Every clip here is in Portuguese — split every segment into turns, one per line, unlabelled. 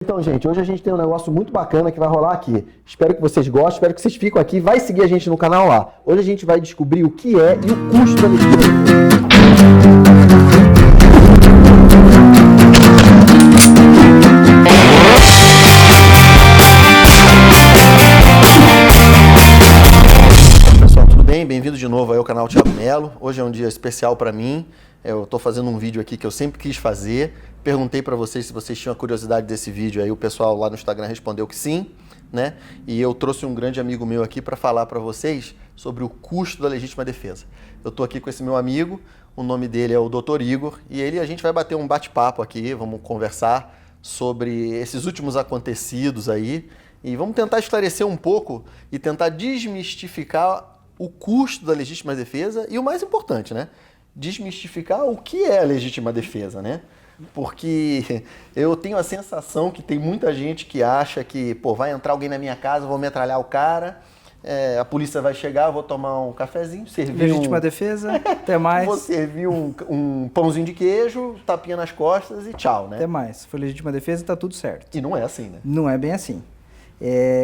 Então, gente, hoje a gente tem um negócio muito bacana que vai rolar aqui. Espero que vocês gostem, espero que vocês fiquem aqui. Vai seguir a gente no canal lá. Hoje a gente vai descobrir o que é e o custo da legítima. Pessoal, tudo bem? Bem-vindo de novo aí ao canal Thiago Melo. Hoje é um dia especial para mim. Eu estou fazendo um vídeo aqui que eu sempre quis fazer. Perguntei para vocês se vocês tinham curiosidade desse vídeo, aí o pessoal lá no Instagram respondeu que sim, né? E eu trouxe um grande amigo meu aqui para falar para vocês sobre o custo da legítima defesa. Eu estou aqui com esse meu amigo, o nome dele é o Dr. Igor, e a gente vai bater um bate-papo aqui, vamos conversar sobre esses últimos acontecidos aí, e vamos tentar esclarecer um pouco e tentar desmistificar o custo da legítima defesa e o mais importante, né? Desmistificar o que é a legítima defesa, né? Porque eu tenho a sensação que tem muita gente que acha que, pô, vai entrar alguém na minha casa, vou metralhar o cara, a polícia vai chegar, vou tomar um cafezinho, servir
legítima defesa, até mais.
Vou servir um pãozinho de queijo, tapinha nas costas e tchau, né?
Até mais. Foi legítima defesa e tá tudo certo.
E não é assim, né?
Não é bem assim.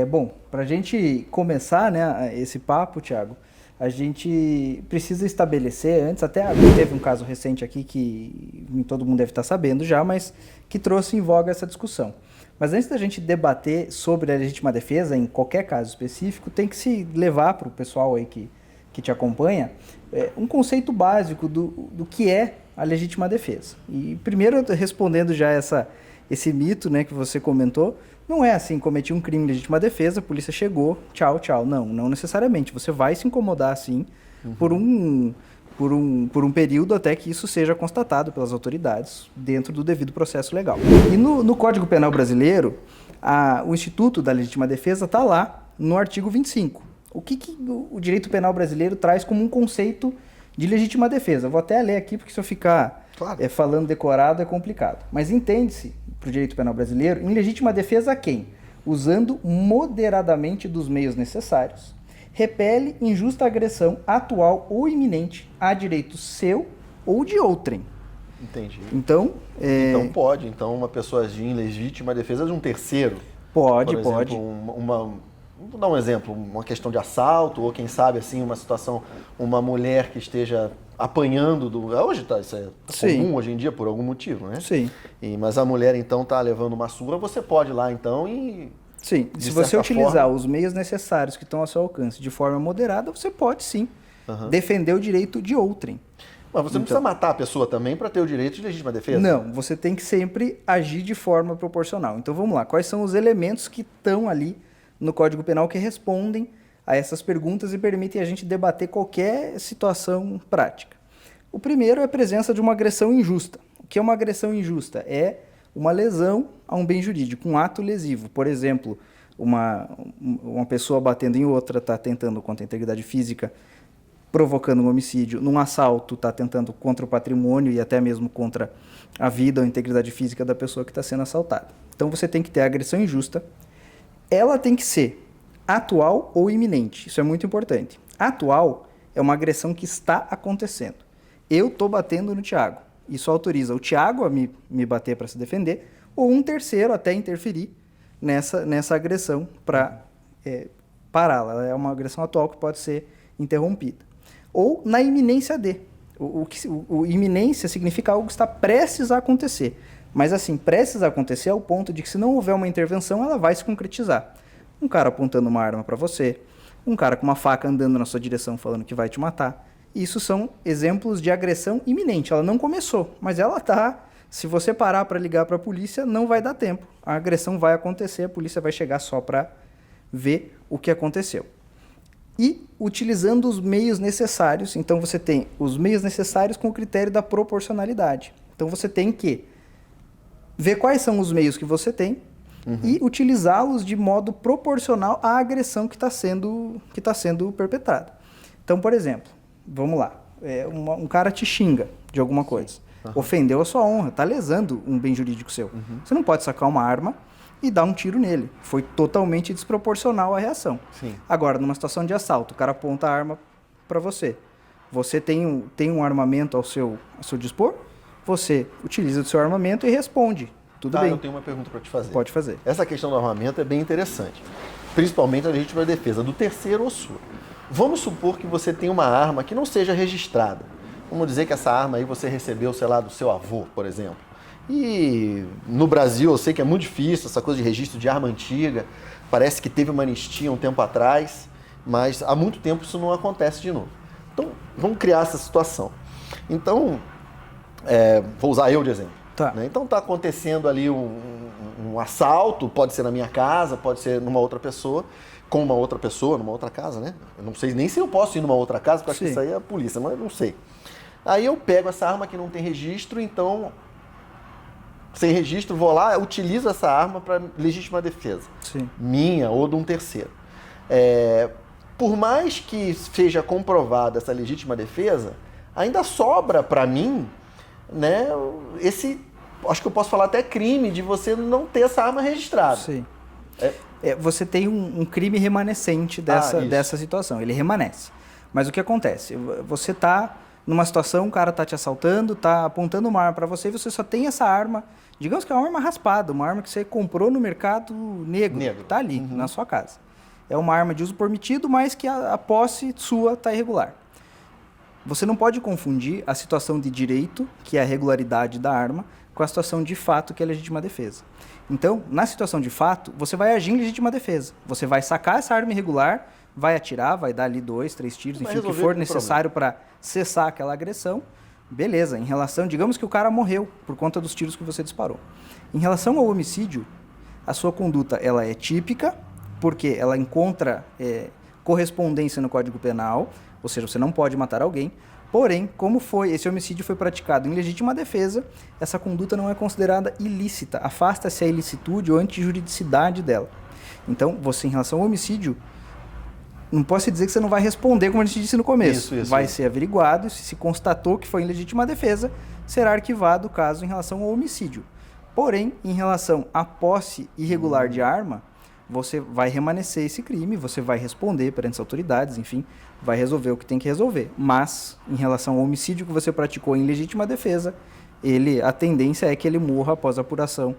Bom, pra gente começar, né, esse papo, Thiago, a gente precisa estabelecer antes, até teve um caso recente aqui que todo mundo deve estar sabendo já, mas que trouxe em voga essa discussão. Mas antes da gente debater sobre a legítima defesa, em qualquer caso específico, tem que se levar para o pessoal aí que te acompanha um conceito básico do que é a legítima defesa. E primeiro, respondendo já esse mito, né, que você comentou, não é assim, cometi um crime de legítima defesa, a polícia chegou, tchau, tchau. Não necessariamente. Você vai se incomodar, sim, por um período até que isso seja constatado pelas autoridades dentro do devido processo legal. E no Código Penal brasileiro, o Instituto da Legítima Defesa está lá no artigo 25. O que o direito penal brasileiro traz como um conceito de legítima defesa? Eu vou até ler aqui, porque se eu ficar falando decorado é complicado. Mas entende-se, para o direito penal brasileiro, em legítima defesa a quem? Usando moderadamente dos meios necessários, repele injusta agressão atual ou iminente a direito seu ou de outrem.
Entendi.
Então
pode. Então uma pessoa agir em legítima defesa de um terceiro.
Pode.
Vou dar um exemplo, uma questão de assalto, ou quem sabe assim, uma situação, uma mulher que esteja apanhando hoje isso é comum hoje em dia por algum motivo, né?
Sim.
Mas a mulher então está levando uma surra, você pode ir lá então e...
Sim, se você utilizar os meios necessários que estão ao seu alcance de forma moderada, você pode sim defender o direito de outrem.
Mas você não precisa matar a pessoa também para ter o direito de legítima defesa?
Não, você tem que sempre agir de forma proporcional. Então vamos lá, quais são os elementos que estão ali no Código Penal que respondem a essas perguntas e permitem a gente debater qualquer situação prática. O primeiro é a presença de uma agressão injusta. O que é uma agressão injusta? É uma lesão a um bem jurídico, um ato lesivo. Por exemplo, uma pessoa batendo em outra, está tentando contra a integridade física, provocando um homicídio. Num assalto, está tentando contra o patrimônio e até mesmo contra a vida ou a integridade física da pessoa que está sendo assaltada. Então você tem que ter a agressão injusta. Ela tem que ser atual ou iminente. Isso é muito importante. Atual é uma agressão que está acontecendo. Eu estou batendo no Thiago. Isso autoriza o Thiago a me bater para se defender, ou um terceiro até interferir nessa agressão para pará-la. Ela é uma agressão atual que pode ser interrompida. Ou na iminência de. O iminência significa algo que está prestes a acontecer. Mas assim, prestes a acontecer ao ponto de que se não houver uma intervenção, ela vai se concretizar. Um cara apontando uma arma para você, um cara com uma faca andando na sua direção falando que vai te matar. Isso são exemplos de agressão iminente. Ela não começou, mas ela tá. Se você parar para ligar para a polícia, não vai dar tempo. A agressão vai acontecer, a polícia vai chegar só para ver o que aconteceu. E utilizando os meios necessários, então você tem os meios necessários com o critério da proporcionalidade. Então você tem que ver quais são os meios que você tem e utilizá-los de modo proporcional à agressão que está sendo perpetrada. Então, por exemplo, vamos lá, um cara te xinga de alguma coisa, ofendeu a sua honra, está lesando um bem jurídico seu. Você não pode sacar uma arma e dar um tiro nele. Foi totalmente desproporcional a reação.
Sim.
Agora, numa situação de assalto, o cara aponta a arma para você. Você tem um armamento ao seu dispor, você utiliza o seu armamento e responde tudo bem.
Eu tenho uma pergunta para te fazer.
Pode fazer.
Essa questão do armamento é bem interessante, principalmente a legítima defesa do terceiro ou sua. Vamos supor que você tem uma arma que não seja registrada. Vamos dizer que essa arma aí você recebeu, sei lá, do seu avô, por exemplo. E no Brasil eu sei que é muito difícil essa coisa de registro de arma antiga. Parece que teve uma anistia um tempo atrás, mas há muito tempo isso não acontece de novo. Então, vamos criar essa situação. Então, vou usar eu de exemplo.
Tá.
Né? Então, está acontecendo ali um assalto, pode ser na minha casa, pode ser numa outra pessoa, com uma outra pessoa, numa outra casa, né? Eu não sei nem se eu posso ir numa outra casa, porque acho que isso aí é a polícia, mas eu não sei. Aí eu pego essa arma que não tem registro, então, sem registro, vou lá, utilizo essa arma para legítima defesa.
Sim.
Minha ou de um terceiro. Por mais que seja comprovada essa legítima defesa, ainda sobra para mim, né, acho que eu posso falar até crime de você não ter essa arma registrada.
Sim. Você tem um crime remanescente dessa situação, ele remanesce. Mas o que acontece? Você está numa situação, o cara está te assaltando, está apontando uma arma para você e você só tem essa arma, digamos que é uma arma raspada, uma arma que você comprou no mercado negro. Está ali, na sua casa. É uma arma de uso permitido, mas que a posse sua está irregular. Você não pode confundir a situação de direito, que é a regularidade da arma, com a situação de fato, que é a legítima defesa. Então, na situação de fato, você vai agir em legítima defesa. Você vai sacar essa arma irregular, vai atirar, vai dar ali 2, 3 tiros, enfim, o que for necessário para cessar aquela agressão. Beleza, em relação, digamos que o cara morreu por conta dos tiros que você disparou. Em relação ao homicídio, a sua conduta ela é típica, porque ela encontra correspondência no Código Penal, ou seja, você não pode matar alguém. Porém, como esse homicídio foi praticado em legítima defesa, essa conduta não é considerada ilícita. Afasta-se a ilicitude ou antijuridicidade dela. Então, você, em relação ao homicídio, não posso dizer que você não vai responder, como a gente disse no começo. Vai ser averiguado, se constatou que foi em legítima defesa, será arquivado o caso em relação ao homicídio. Porém, em relação à posse irregular de arma, você vai remanescer esse crime, você vai responder perante as autoridades, enfim, vai resolver o que tem que resolver. Mas, em relação ao homicídio que você praticou em legítima defesa, a tendência é que ele morra após a apuração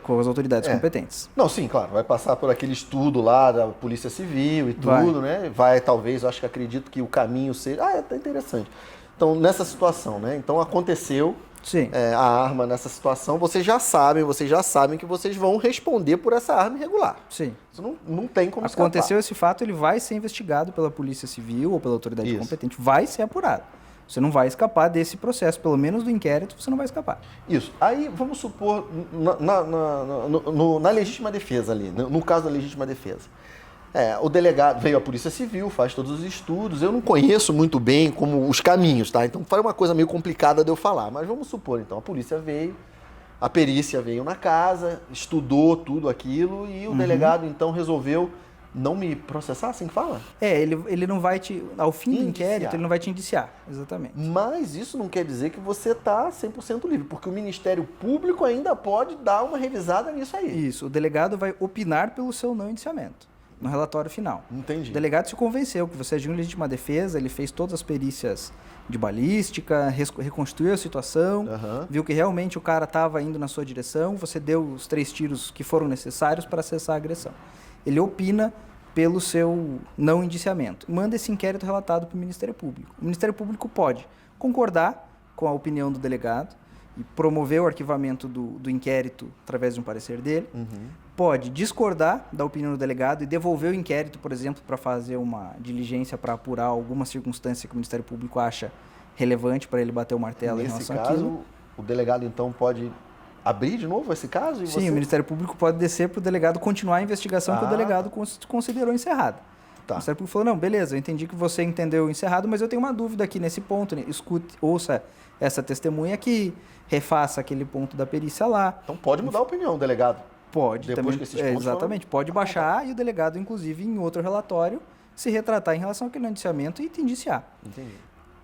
com as autoridades competentes.
Não, sim, claro, vai passar por aquele estudo lá da Polícia Civil e tudo, né? Vai, talvez, eu acredito que o caminho seja... tá interessante. Então, nessa situação, né? Então, aconteceu...
Sim.
A arma nessa situação, vocês já sabem que vocês vão responder por essa arma irregular.
Sim.
Isso não tem como escapar.
Aconteceu esse fato, ele vai ser investigado pela Polícia Civil ou pela autoridade competente. Vai ser apurado. Você não vai escapar desse processo, pelo menos do inquérito, você não vai escapar.
Isso. Aí, vamos supor, na legítima defesa ali, no caso da legítima defesa, o delegado veio a Polícia Civil, faz todos os estudos. Eu não conheço muito bem como os caminhos, tá? Então foi uma coisa meio complicada de eu falar. Mas vamos supor, então, a polícia veio, a perícia veio na casa, estudou tudo aquilo e o delegado, então, resolveu não me processar, assim que fala?
Ele não vai ao fim do inquérito, ele não vai te indiciar, exatamente.
Mas isso não quer dizer que você está 100% livre, porque o Ministério Público ainda pode dar uma revisada nisso aí.
Isso, o delegado vai opinar pelo seu não indiciamento. No relatório final.
Entendi.
O delegado se convenceu que você agiu em legítima defesa, ele fez todas as perícias de balística, reconstruiu a situação, viu que realmente o cara estava indo na sua direção, você deu os 3 tiros que foram necessários para cessar a agressão. Ele opina pelo seu não indiciamento. Manda esse inquérito relatado para o Ministério Público. O Ministério Público pode concordar com a opinião do delegado e promover o arquivamento do inquérito através de um parecer dele. Pode discordar da opinião do delegado e devolver o inquérito, por exemplo, para fazer uma diligência para apurar alguma circunstância que o Ministério Público acha relevante para ele bater o martelo em relação àquilo.
Nesse caso, o delegado, então, pode abrir de novo esse caso?
Sim, o Ministério Público pode descer para o delegado continuar a investigação que o delegado considerou encerrada. O Ministério Público falou, não, beleza, eu entendi que você entendeu encerrado, mas eu tenho uma dúvida aqui nesse ponto, né? Ouça essa testemunha aqui, refaça aquele ponto da perícia lá.
Então pode mudar a opinião, delegado?
Pode.
Depois
também,
que esses pontos
exatamente, pode baixar e o delegado, inclusive, em outro relatório, se retratar em relação àquele indiciamento e te indiciar.
Entendi.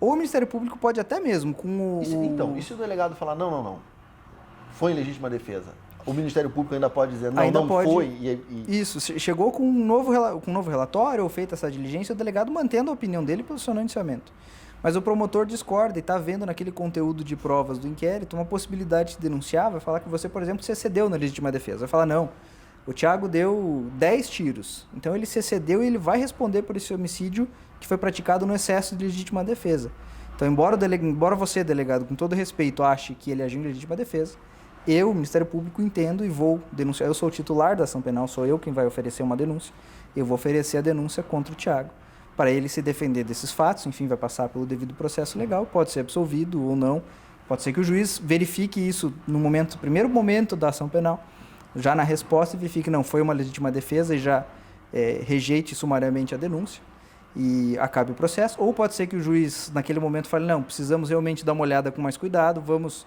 Ou o Ministério Público pode até mesmo com
Então, e se o delegado falar, não, foi em legítima defesa? O Ministério Público ainda pode dizer, não pode, foi?
Isso, chegou com um novo relatório ou feita essa diligência, o delegado mantendo a opinião dele pelo seu não indiciamento. Mas o promotor discorda e está vendo naquele conteúdo de provas do inquérito uma possibilidade de denunciar, vai falar que você, por exemplo, se excedeu na legítima defesa. Vai falar, não, o Thiago deu 10 tiros, então ele se excedeu e ele vai responder por esse homicídio que foi praticado no excesso de legítima defesa. Então, embora você, delegado, com todo respeito, ache que ele agiu em legítima defesa, eu, Ministério Público, entendo e vou denunciar. Eu sou o titular da ação penal, sou eu quem vai oferecer uma denúncia. Eu vou oferecer a denúncia contra o Thiago, para ele se defender desses fatos, enfim, vai passar pelo devido processo legal, pode ser absolvido ou não, pode ser que o juiz verifique isso no primeiro momento da ação penal, já na resposta verifique, não, foi uma legítima defesa e já rejeite sumariamente a denúncia e acabe o processo, ou pode ser que o juiz naquele momento fale, não, precisamos realmente dar uma olhada com mais cuidado, vamos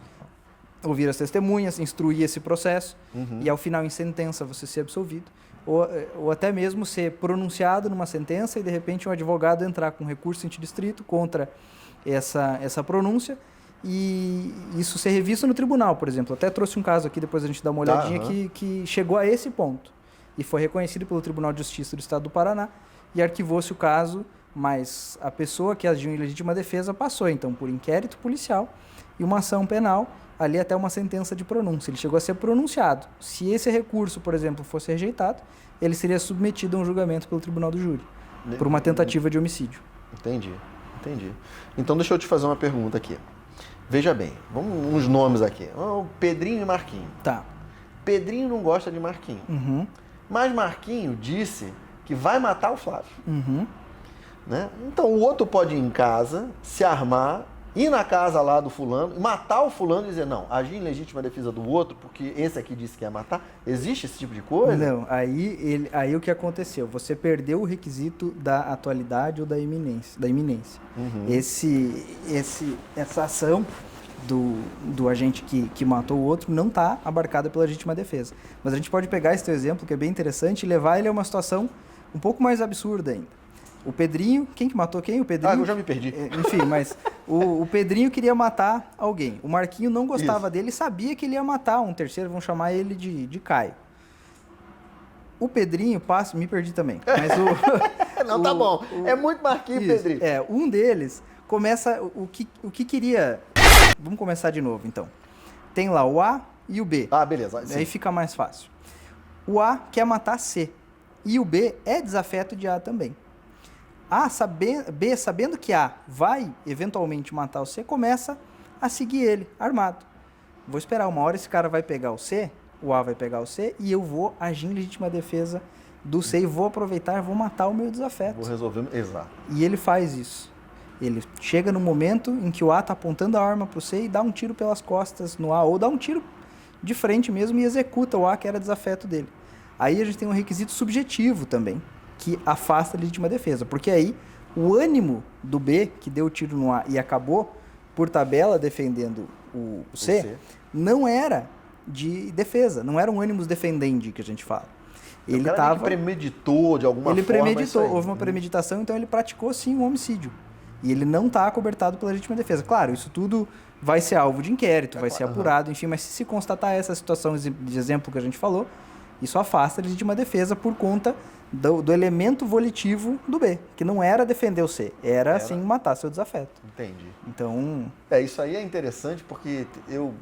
ouvir as testemunhas, instruir esse processo e ao final em sentença você ser absolvido. Ou até mesmo ser pronunciado numa sentença e de repente um advogado entrar com recurso interdistrito contra essa pronúncia e isso ser revisto no tribunal, por exemplo. Até trouxe um caso aqui, depois a gente dá uma olhadinha, que chegou a esse ponto e foi reconhecido pelo Tribunal de Justiça do Estado do Paraná e arquivou-se o caso, mas a pessoa que agiu em legítima defesa passou então por inquérito policial e uma ação penal, ali até uma sentença de pronúncia. Ele chegou a ser pronunciado. Se esse recurso, por exemplo, fosse rejeitado, ele seria submetido a um julgamento pelo tribunal do júri, por uma tentativa de homicídio.
Entendi. Então deixa eu te fazer uma pergunta aqui. Veja bem, vamos uns nomes aqui. O Pedrinho e Marquinho.
Tá.
Pedrinho não gosta de Marquinho. Mas Marquinho disse que vai matar o Flávio. Né? Então o outro pode ir em casa, se armar, ir na casa lá do fulano, matar o fulano e dizer, não, agir em legítima defesa do outro, porque esse aqui disse que ia matar. Existe esse tipo de coisa?
Não, aí o que aconteceu? Você perdeu o requisito da atualidade ou da iminência. Essa ação do agente que matou o outro não está abarcada pela legítima defesa. Mas a gente pode pegar esse teu exemplo, que é bem interessante, e levar ele a uma situação um pouco mais absurda ainda. O Pedrinho, quem que matou quem? O Pedrinho.
Eu já me perdi.
Enfim, mas o Pedrinho queria matar alguém. O Marquinho não gostava dele e sabia que ele ia matar um terceiro, vamos chamar ele de Caio. O Pedrinho passa... Me perdi também. Mas
não, tá bom. É muito Marquinho e Pedrinho.
Um deles começa o que queria... Vamos começar de novo, então. Tem lá o A e o B.
Beleza. Sim.
Aí fica mais fácil. O A quer matar C. E o B é desafeto de A também. B, sabendo que A vai eventualmente matar o C, começa a seguir ele, armado. Vou esperar uma hora, esse cara vai pegar o C, o A vai pegar o C, e eu vou agir em legítima defesa do C e vou aproveitar, vou matar o meu desafeto.
Vou resolver, exato.
E ele faz isso. Ele chega no momento em que o A está apontando a arma para o C e dá um tiro pelas costas no A, ou dá um tiro de frente mesmo e executa o A, que era desafeto dele. Aí a gente tem um requisito subjetivo também, que afasta a legítima defesa, porque aí o ânimo do B, que deu o tiro no A e acabou, por tabela, defendendo o C, não era de defesa, não era um ânimos defendendi que a gente fala.
Ele premeditou de alguma forma.
Ele premeditou, houve uma premeditação, então ele praticou sim um homicídio. E ele não está acobertado pela legítima defesa. Claro, isso tudo vai ser alvo de inquérito, vai ser apurado, enfim, mas se constatar essa situação de exemplo que a gente falou, isso afasta a legítima defesa por conta do elemento volitivo do B, que não era defender o C, era sim matar seu desafeto.
Entendi.
Então...
Isso aí é interessante porque eu,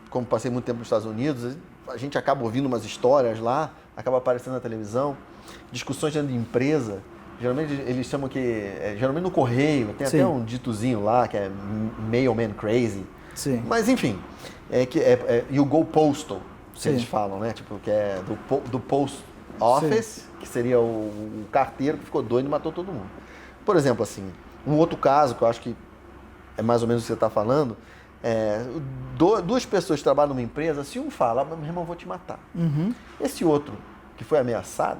como passei muito tempo nos Estados Unidos, a gente acaba ouvindo umas histórias lá, acaba aparecendo na televisão, discussões dentro de empresa, geralmente eles chamam geralmente no correio, tem até um ditozinho lá, que é mailman crazy.
Sim.
Mas enfim, you go postal, que eles falam, né? Tipo, que é do post office, que seria o carteiro que ficou doido e matou todo mundo. Por exemplo, assim, um outro caso que eu acho que é mais ou menos o que você está falando, duas pessoas que trabalham numa empresa, se um fala, meu irmão, eu vou te matar. Esse outro, que foi ameaçado,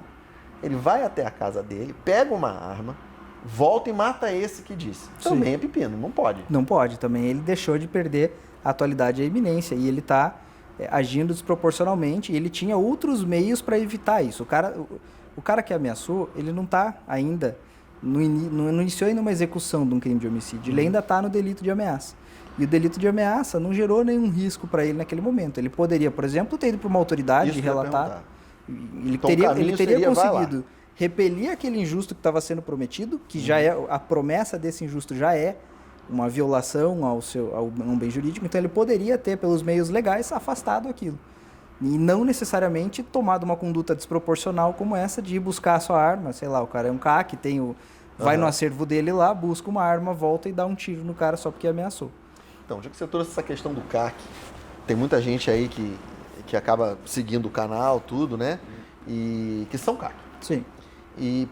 ele vai até a casa dele, pega uma arma, volta e mata esse que disse. Também é pepino, não pode.
Não pode, também ele deixou de perder a atualidade e a iminência, e ele está agindo desproporcionalmente, e ele tinha outros meios para evitar isso. O cara que ameaçou, ele não está ainda, não iniciou ainda uma execução de um crime de homicídio, ele ainda está no delito de ameaça. E o delito de ameaça não gerou nenhum risco para ele naquele momento. Ele poderia, por exemplo, ter ido para uma autoridade e relatar. Ele teria conseguido repelir aquele injusto que estava sendo prometido, que já é a promessa desse injusto já é uma violação a um bem jurídico, então ele poderia ter, pelos meios legais, afastado aquilo. E não necessariamente tomado uma conduta desproporcional como essa de ir buscar a sua arma, sei lá, o cara é um CAC, vai no acervo dele lá, busca uma arma, volta e dá um tiro no cara só porque ameaçou.
Então, já que você trouxe essa questão do CAC, tem muita gente aí que acaba seguindo o canal, tudo, né? E que são CAC.
Sim.
E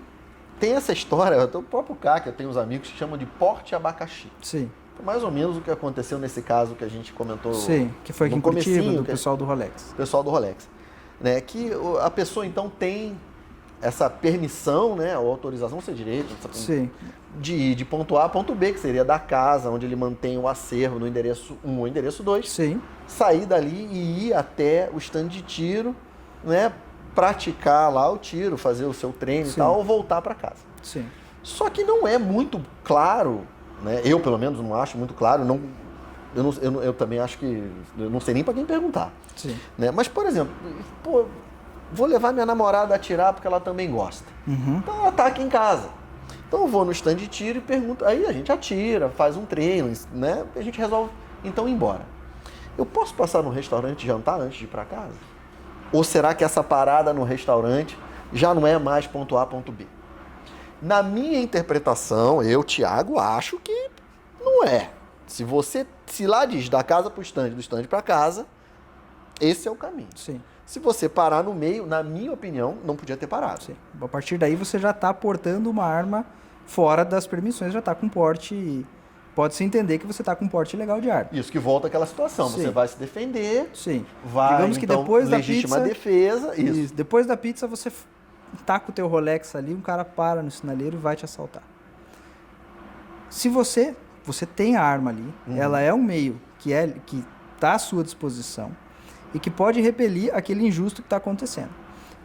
tem essa história, o próprio CAC, eu tenho uns amigos que chamam de porte abacaxi.
Sim.
Mais ou menos o que aconteceu nesse caso que a gente comentou.
Sim, que foi aqui em Curitiba, do pessoal do Rolex.
Pessoal do Rolex. Né? Que a pessoa, então, tem essa permissão, né? Ou autorização, ser direito,
Sim.
de ir de ponto A a ponto B, que seria da casa, onde ele mantém o acervo no endereço 1 ou endereço 2.
Sim.
Sair dali e ir até o stand de tiro, né? Praticar lá o tiro, fazer o seu treino e tal, ou voltar para casa.
Sim.
Só que não é muito claro, né? Eu, pelo menos, não acho muito claro. Eu também acho que... Eu não sei nem para quem perguntar.
Sim.
Né? Mas, por exemplo, vou levar minha namorada a atirar porque ela também gosta. Então ela tá aqui em casa. Então eu vou no stand de tiro e pergunto. Aí a gente atira, faz um treino, né? A gente resolve, então, ir embora. Eu posso passar no restaurante e jantar antes de ir para casa? Ou será que essa parada no restaurante já não é mais ponto A, ponto B? Na minha interpretação, eu, Thiago, acho que não é. Se lá diz da casa para o stand, do stand para casa, esse é o caminho.
Sim.
Se você parar no meio, na minha opinião, não podia ter parado.
Sim. A partir daí você já está portando uma arma fora das permissões, já está com porte... Pode-se entender que você está com porte ilegal de arma.
Isso que volta àquela situação.
Sim.
Você vai se defender,
Sim.
vai,
digamos que
então,
depois da
legítima
pizza,
defesa. Isso.
Depois da pizza, você tá com o teu Rolex ali, um cara para no sinaleiro e vai te assaltar. Se você tem a arma ali, ela é um meio que está à sua disposição e que pode repelir aquele injusto que está acontecendo.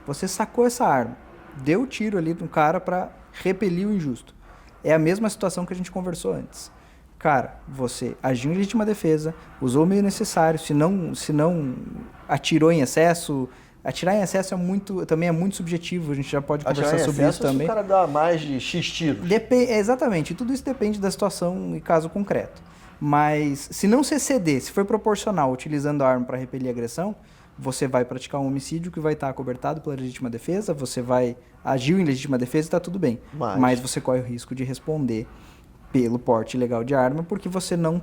Você sacou essa arma, deu o tiro ali no cara para repelir o injusto. É a mesma situação que a gente conversou antes. Cara, você agiu em legítima defesa, usou o meio necessário, se não atirou em excesso. Atirar em excesso também é muito subjetivo, a gente já pode conversar sobre isso também.
Se o cara dá mais de X tiros.
Exatamente, tudo isso depende da situação e caso concreto. Mas se não se exceder, se for proporcional, utilizando a arma para repelir a agressão, você vai praticar um homicídio que vai estar acobertado pela legítima defesa, você vai agir em legítima defesa e está tudo bem. Mas você corre o risco de responder pelo porte ilegal de arma, porque você não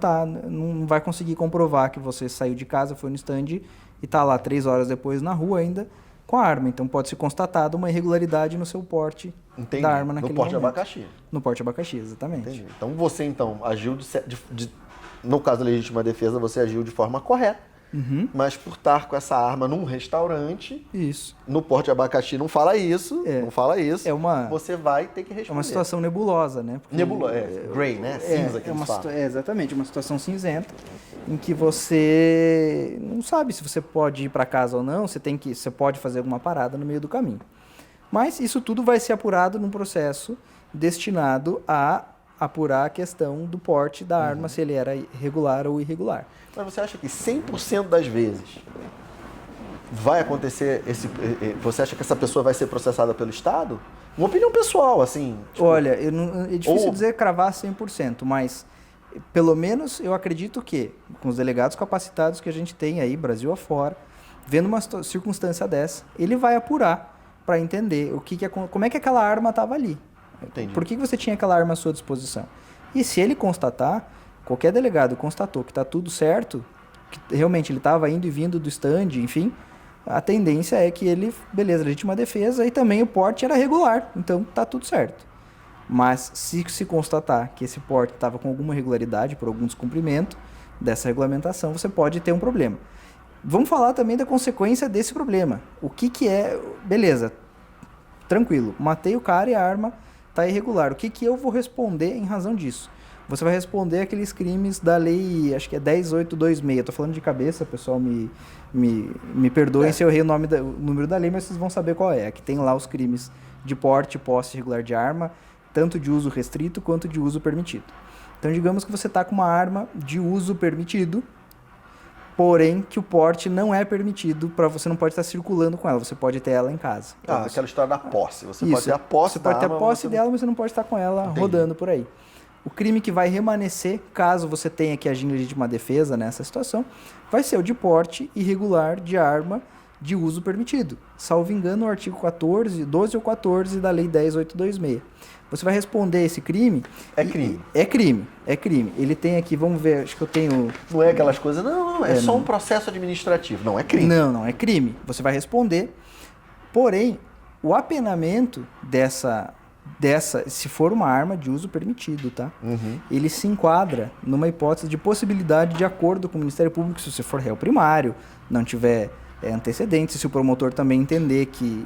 vai conseguir comprovar que você saiu de casa, foi no stand e está lá 3 horas depois na rua ainda com a arma. Então pode ser constatada uma irregularidade no seu porte da arma naquele momento.
No porte abacaxi.
No porte abacaxi, exatamente.
Entendi. Então você agiu no caso da legítima defesa, você agiu de forma correta. Mas por estar com essa arma num restaurante,
isso.
No porte abacaxi não fala isso, você vai ter que responder.
É uma situação nebulosa, né?
Gray, né? Cinza que eles falam.
Exatamente, uma situação cinzenta em que você não sabe se você pode ir para casa ou não, você pode fazer alguma parada no meio do caminho. Mas isso tudo vai ser apurado num processo destinado a apurar a questão do porte da arma, se ele era regular ou irregular.
Mas você acha que 100% das vezes vai acontecer você acha que essa pessoa vai ser processada pelo Estado? Uma opinião pessoal, assim.
Olha, é difícil dizer cravar 100%, mas pelo menos eu acredito que, com os delegados capacitados que a gente tem aí, Brasil afora, vendo uma circunstância dessa, ele vai apurar para entender como é que aquela arma estava ali.
Entendi.
Por que você tinha aquela arma à sua disposição? E se ele constatar, qualquer delegado constatou que está tudo certo, que realmente ele estava indo e vindo do stand, enfim, a tendência é que ele, beleza, legítima defesa, e também o porte era regular, então está tudo certo. Mas se constatar que esse porte estava com alguma irregularidade, por algum descumprimento dessa regulamentação, você pode ter um problema. Vamos falar também da consequência desse problema. O que é... Beleza, tranquilo, matei o cara e a arma está irregular. O que eu vou responder em razão disso? Você vai responder aqueles crimes da lei, acho que é 10.826. Eu tô falando de cabeça, pessoal, me perdoem se eu errei o número da lei, mas vocês vão saber qual é. Que tem lá os crimes de porte e posse irregular de arma, tanto de uso restrito quanto de uso permitido. Então, digamos que você está com uma arma de uso permitido porém que o porte não é permitido, você não pode estar circulando com ela, você pode ter ela em casa.
Ah, aquela história da posse. Você
Isso,
pode ter a posse
você pode ter a posse
você...
dela, mas você não pode estar com ela
Entendi.
rodando por aí. O crime que vai remanescer, caso você tenha que agir em legítima defesa nessa situação, vai ser o de porte irregular de arma de uso permitido. Salvo engano, o artigo 12 ou 14 da Lei 10.826. Você vai responder esse crime...
É crime.
É crime. Ele tem aqui, vamos ver, acho que eu tenho...
Não é aquelas coisas, não, é só um processo administrativo. Não, é crime.
Não é crime. Você vai responder. Porém, o apenamento dessa, se for uma arma de uso permitido, tá? Ele se enquadra numa hipótese de possibilidade de acordo com o Ministério Público, se você for réu primário, não tiver antecedentes, se o promotor também entender que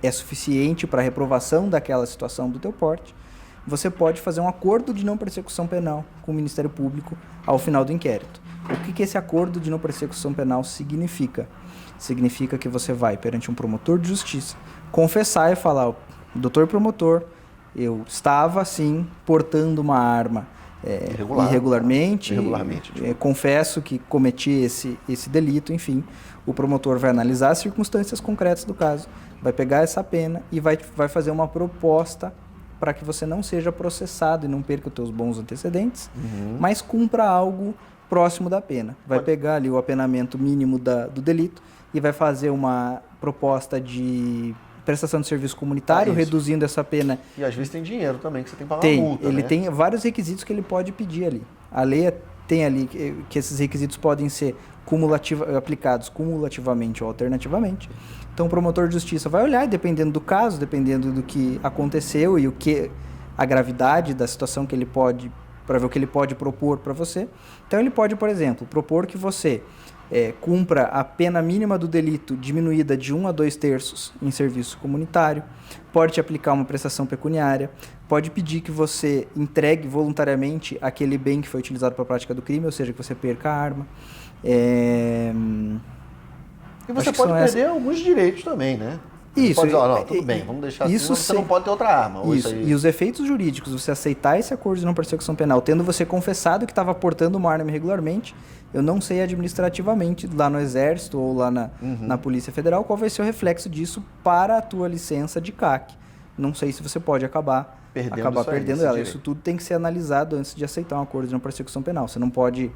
é suficiente para a reprovação daquela situação do teu porte, você pode fazer um acordo de não persecução penal com o Ministério Público ao final do inquérito. O que esse acordo de não persecução penal significa? Significa que você vai perante um promotor de justiça confessar e falar: doutor promotor, eu estava, sim, portando uma arma irregularmente, confesso que cometi esse delito, enfim. O promotor vai analisar as circunstâncias concretas do caso, vai pegar essa pena e vai fazer uma proposta para que você não seja processado e não perca os teus bons antecedentes, mas cumpra algo próximo da pena. Vai pegar ali o apenamento mínimo do delito e vai fazer uma proposta de prestação de serviço comunitário, reduzindo essa pena.
E às vezes tem dinheiro também, que você tem que pagar uma multa,
ele
né?
tem vários requisitos que ele pode pedir ali. A lei tem ali que esses requisitos podem ser aplicados cumulativamente ou alternativamente. Então o promotor de justiça vai olhar, dependendo do caso, dependendo do que aconteceu e a gravidade da situação que ele pode, para ver o que ele pode propor para você. Então ele pode, por exemplo, propor que você cumpra a pena mínima do delito diminuída de 1 a 2/3 em serviço comunitário, pode te aplicar uma prestação pecuniária, pode pedir que você entregue voluntariamente aquele bem que foi utilizado para a prática do crime, ou seja, que você perca a arma.
E você pode perder alguns direitos também, né?
Isso.
Pode dizer, não, tudo bem, vamos deixar assim, você não pode ter outra arma.
Isso. E os efeitos jurídicos, você aceitar esse acordo de não persecução penal, tendo você confessado que estava portando uma arma irregularmente, eu não sei administrativamente, lá no Exército ou lá na Polícia Federal, qual vai ser o reflexo disso para a tua licença de CAC. Não sei se você pode acabar perdendo ela. Isso tudo tem que ser analisado antes de aceitar um acordo de não persecução penal. Você não pode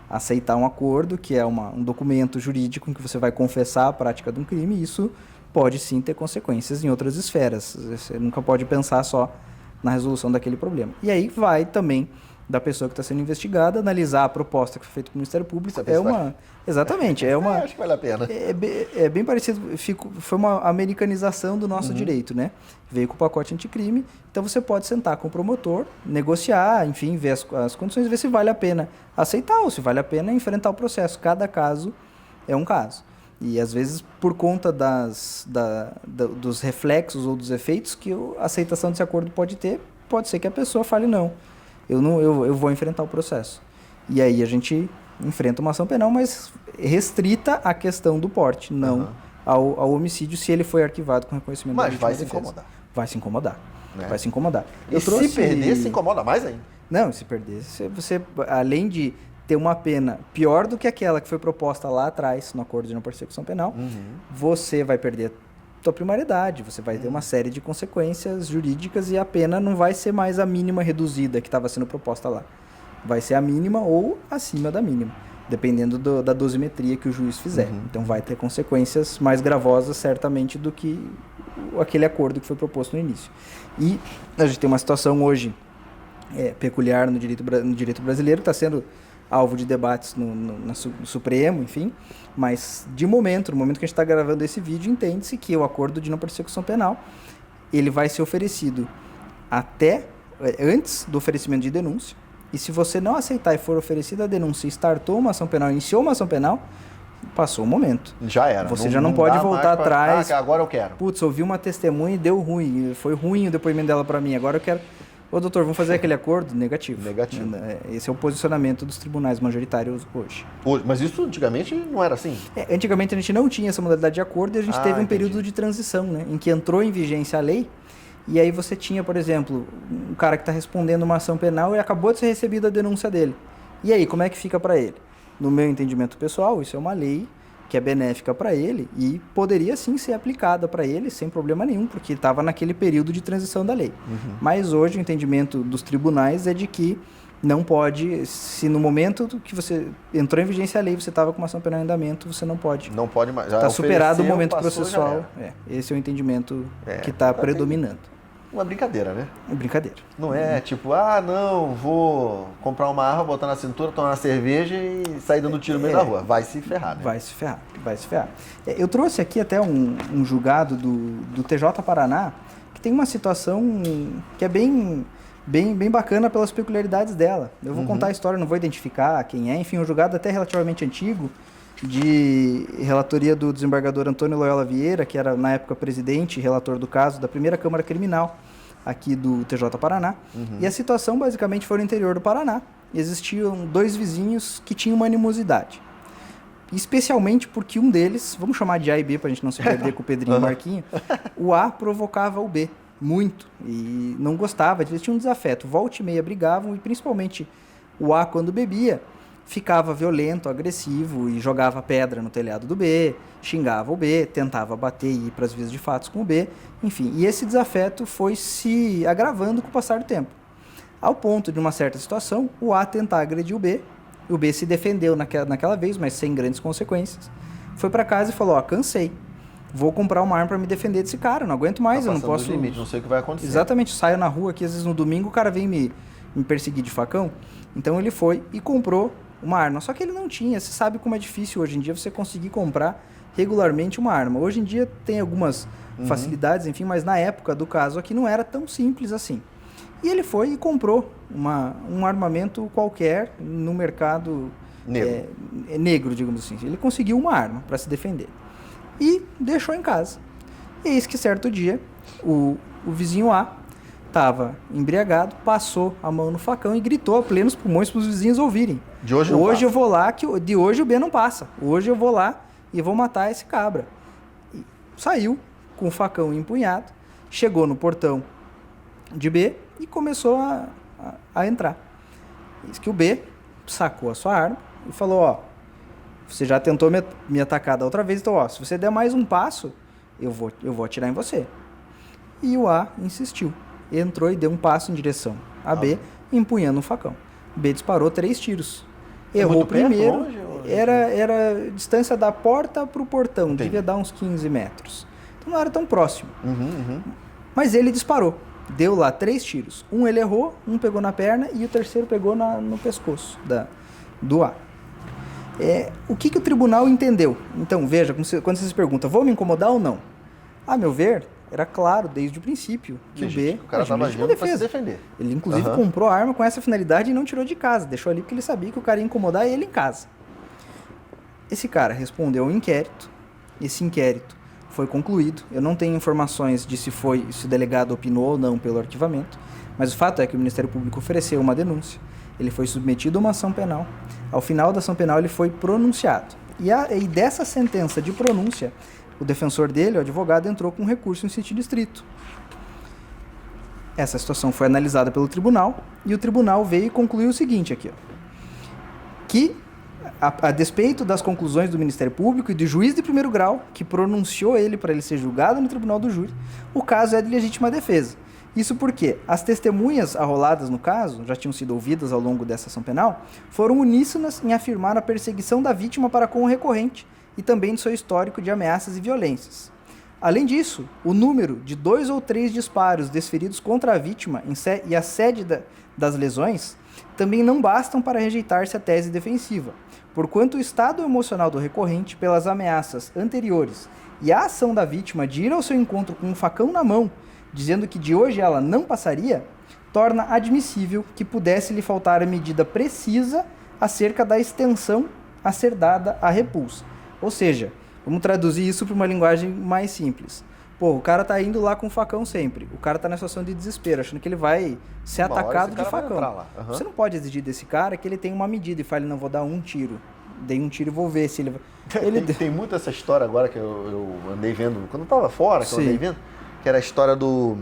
aceitar um acordo, que é um documento jurídico em que você vai confessar a prática de um crime, e isso pode sim ter consequências em outras esferas. Você nunca pode pensar só na resolução daquele problema. E aí vai também da pessoa que está sendo investigada analisar a proposta que foi feita pelo Ministério Público. Exatamente.
Acho que vale a pena.
É bem parecido. Foi uma americanização do nosso direito, né? Veio com o pacote anticrime. Então você pode sentar com o promotor, negociar, enfim, ver as condições, ver se vale a pena aceitar ou se vale a pena enfrentar o processo. Cada caso é um caso. E às vezes, por conta dos reflexos ou dos efeitos que a aceitação desse acordo pode ter, pode ser que a pessoa fale: não, eu vou enfrentar o processo. E aí a gente enfrenta uma ação penal, mas restrita à questão do porte, não ao homicídio, se ele foi arquivado com reconhecimento da legítima defesa. Vai se incomodar.
Né?
Vai se incomodar.
E se perder, se incomoda mais ainda.
Não, se perder, você além de ter uma pena pior do que aquela que foi proposta lá atrás no acordo de não persecução penal, você vai perder tua primariedade, você vai ter uma série de consequências jurídicas e a pena não vai ser mais a mínima reduzida que estava sendo proposta lá. Vai ser a mínima ou acima da mínima, dependendo da dosimetria que o juiz fizer. Então vai ter consequências mais gravosas, certamente, do que aquele acordo que foi proposto no início. E a gente tem uma situação hoje peculiar no direito brasileiro, que está sendo alvo de debates no Supremo, enfim, mas no momento que a gente está gravando esse vídeo, entende-se que o acordo de não persecução penal, ele vai ser oferecido antes do oferecimento de denúncia, e se você não aceitar e for oferecida a denúncia e startou uma ação penal, iniciou uma ação penal, passou o momento.
Já era.
Você já não pode voltar atrás.
Agora eu quero.
Putz, ouvi uma testemunha e deu ruim, foi ruim o depoimento dela para mim, agora eu quero... Ô, doutor, vamos fazer aquele acordo? Negativo. Esse é o posicionamento dos tribunais majoritários hoje.
Mas isso antigamente não era assim?
Antigamente a gente não tinha essa modalidade de acordo e a gente teve um período de transição, né? Em que entrou em vigência a lei e aí você tinha, por exemplo, um cara que está respondendo uma ação penal e acabou de ser recebida a denúncia dele. E aí, como é que fica para ele? No meu entendimento pessoal, isso é uma lei que é benéfica para ele e poderia sim ser aplicada para ele sem problema nenhum, porque estava naquele período de transição da lei. Mas hoje o entendimento dos tribunais é de que não pode, se no momento que você entrou em vigência a lei, você estava com uma ação penal em andamento, você não pode.
Não pode mais.
Está superado o momento
passou,
processual. Esse é o entendimento que está predominando.
Uma brincadeira, né?
É brincadeira.
Não é tipo, não, vou comprar uma arma, botar na cintura, tomar uma cerveja e sair dando tiro no meio da rua. Vai se ferrar, né?
Vai se ferrar. Eu trouxe aqui até um julgado do TJ Paraná, que tem uma situação que é bem bacana pelas peculiaridades dela. Eu vou contar a história, não vou identificar quem é. Enfim, um julgado até relativamente antigo, de relatoria do desembargador Antônio Loyola Vieira, que era na época presidente e relator do caso da primeira Câmara Criminal aqui do TJ Paraná. E a situação basicamente foi no interior do Paraná. Existiam 2 vizinhos que tinham uma animosidade. Especialmente porque um deles, vamos chamar de A e B para a gente não se perder com o Pedrinho e o Marquinho, o A provocava o B muito e não gostava, eles tinham um desafeto, volta e meia brigavam e principalmente o A quando bebia ficava violento, agressivo e jogava pedra no telhado do B, xingava o B, tentava bater e ir para as vias de fatos com o B, enfim. E esse desafeto foi se agravando com o passar do tempo. Ao ponto de uma certa situação, o A tentar agredir o B se defendeu naquela vez, mas sem grandes consequências. Foi para casa e falou, cansei, vou comprar uma arma para me defender desse cara, não aguento mais, eu não posso...
limite, não sei o que vai acontecer.
Exatamente, saio na rua aqui, às vezes no domingo o cara vem me perseguir de facão. Então ele foi e comprou uma arma, só que ele não tinha, você sabe como é difícil hoje em dia você conseguir comprar regularmente uma arma. Hoje em dia tem algumas facilidades, enfim, mas na época do caso aqui não era tão simples assim. E ele foi e comprou um armamento qualquer no mercado negro, digamos assim. Ele conseguiu uma arma para se defender e deixou em casa. E eis que certo dia o vizinho A estava embriagado, passou a mão no facão e gritou a plenos pulmões para os vizinhos ouvirem.
De hoje não passa.
Eu vou lá, de hoje o B não passa. Hoje eu vou lá e vou matar esse cabra. E saiu com o facão empunhado, chegou no portão de B e começou a entrar. Diz que o B sacou a sua arma e falou, você já tentou me atacar da outra vez, então se você der mais um passo, eu vou atirar em você. E o A insistiu. Entrou e deu um passo em direção a B, empunhando um facão. B disparou 3 tiros. Errou o primeiro. Era distância da porta para o portão. Entendi. Devia dar uns 15 metros. Então não era tão próximo. Mas ele disparou. Deu lá 3 tiros. Um ele errou, um pegou na perna e o terceiro pegou no pescoço do A. O que o tribunal entendeu? Então, veja, quando você se pergunta, vou me incomodar ou não? A meu ver, era claro desde o princípio que o
cara estava agindo para se defender.
Ele, inclusive, comprou a arma com essa finalidade e não tirou de casa. Deixou ali porque ele sabia que o cara ia incomodar ele em casa. Esse cara respondeu ao inquérito. Esse inquérito foi concluído. Eu não tenho informações de se o delegado opinou ou não pelo arquivamento, mas o fato é que o Ministério Público ofereceu uma denúncia. Ele foi submetido a uma ação penal. Ao final da ação penal, ele foi pronunciado. E dessa sentença de pronúncia, o defensor dele, o advogado, entrou com um recurso em sentido estrito. Essa situação foi analisada pelo tribunal e o tribunal veio e concluiu o seguinte aqui, que a despeito das conclusões do Ministério Público e do juiz de primeiro grau, que pronunciou ele para ele ser julgado no tribunal do júri, o caso é de legítima defesa. Isso porque as testemunhas arroladas no caso, já tinham sido ouvidas ao longo dessa ação penal, foram uníssonas em afirmar a perseguição da vítima para com o recorrente e também do seu histórico de ameaças e violências. Além disso, o número de 2 ou 3 disparos desferidos contra a vítima e a sede das lesões também não bastam para rejeitar-se a tese defensiva, porquanto o estado emocional do recorrente pelas ameaças anteriores e a ação da vítima de ir ao seu encontro com um facão na mão, dizendo que de hoje ela não passaria, torna admissível que pudesse lhe faltar a medida precisa acerca da extensão a ser dada à repulsa. Ou seja, vamos traduzir isso para uma linguagem mais simples. O cara tá indo lá com o facão sempre. O cara tá na situação de desespero, achando que ele vai ser atacado de facão. Você não pode exigir desse cara que ele tenha uma medida e fale, não, vou dar um tiro. Dei um tiro e vou ver se ele vai...
Tem muito essa história agora que eu andei vendo, quando eu tava fora, que eu andei vendo, que era a história do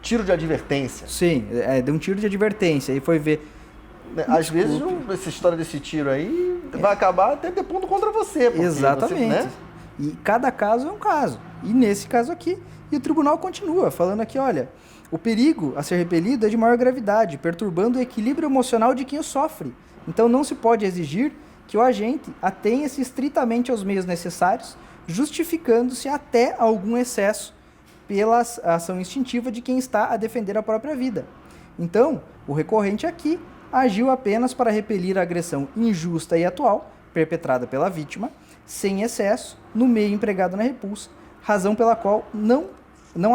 tiro de advertência.
Sim, deu um tiro de advertência e foi ver...
Às vezes, essa história desse tiro aí, vai acabar até depondo contra você.
Exatamente.
Você, né?
E cada caso é um caso. E nesse caso aqui, e o tribunal continua falando aqui, olha, o perigo a ser repelido é de maior gravidade, perturbando o equilíbrio emocional de quem o sofre. Então não se pode exigir que o agente atenha-se estritamente aos meios necessários, justificando-se até algum excesso pela ação instintiva de quem está a defender a própria vida. Então, o recorrente aqui agiu apenas para repelir a agressão injusta e atual, perpetrada pela vítima, sem excesso, no meio empregado na repulsa, razão pela qual não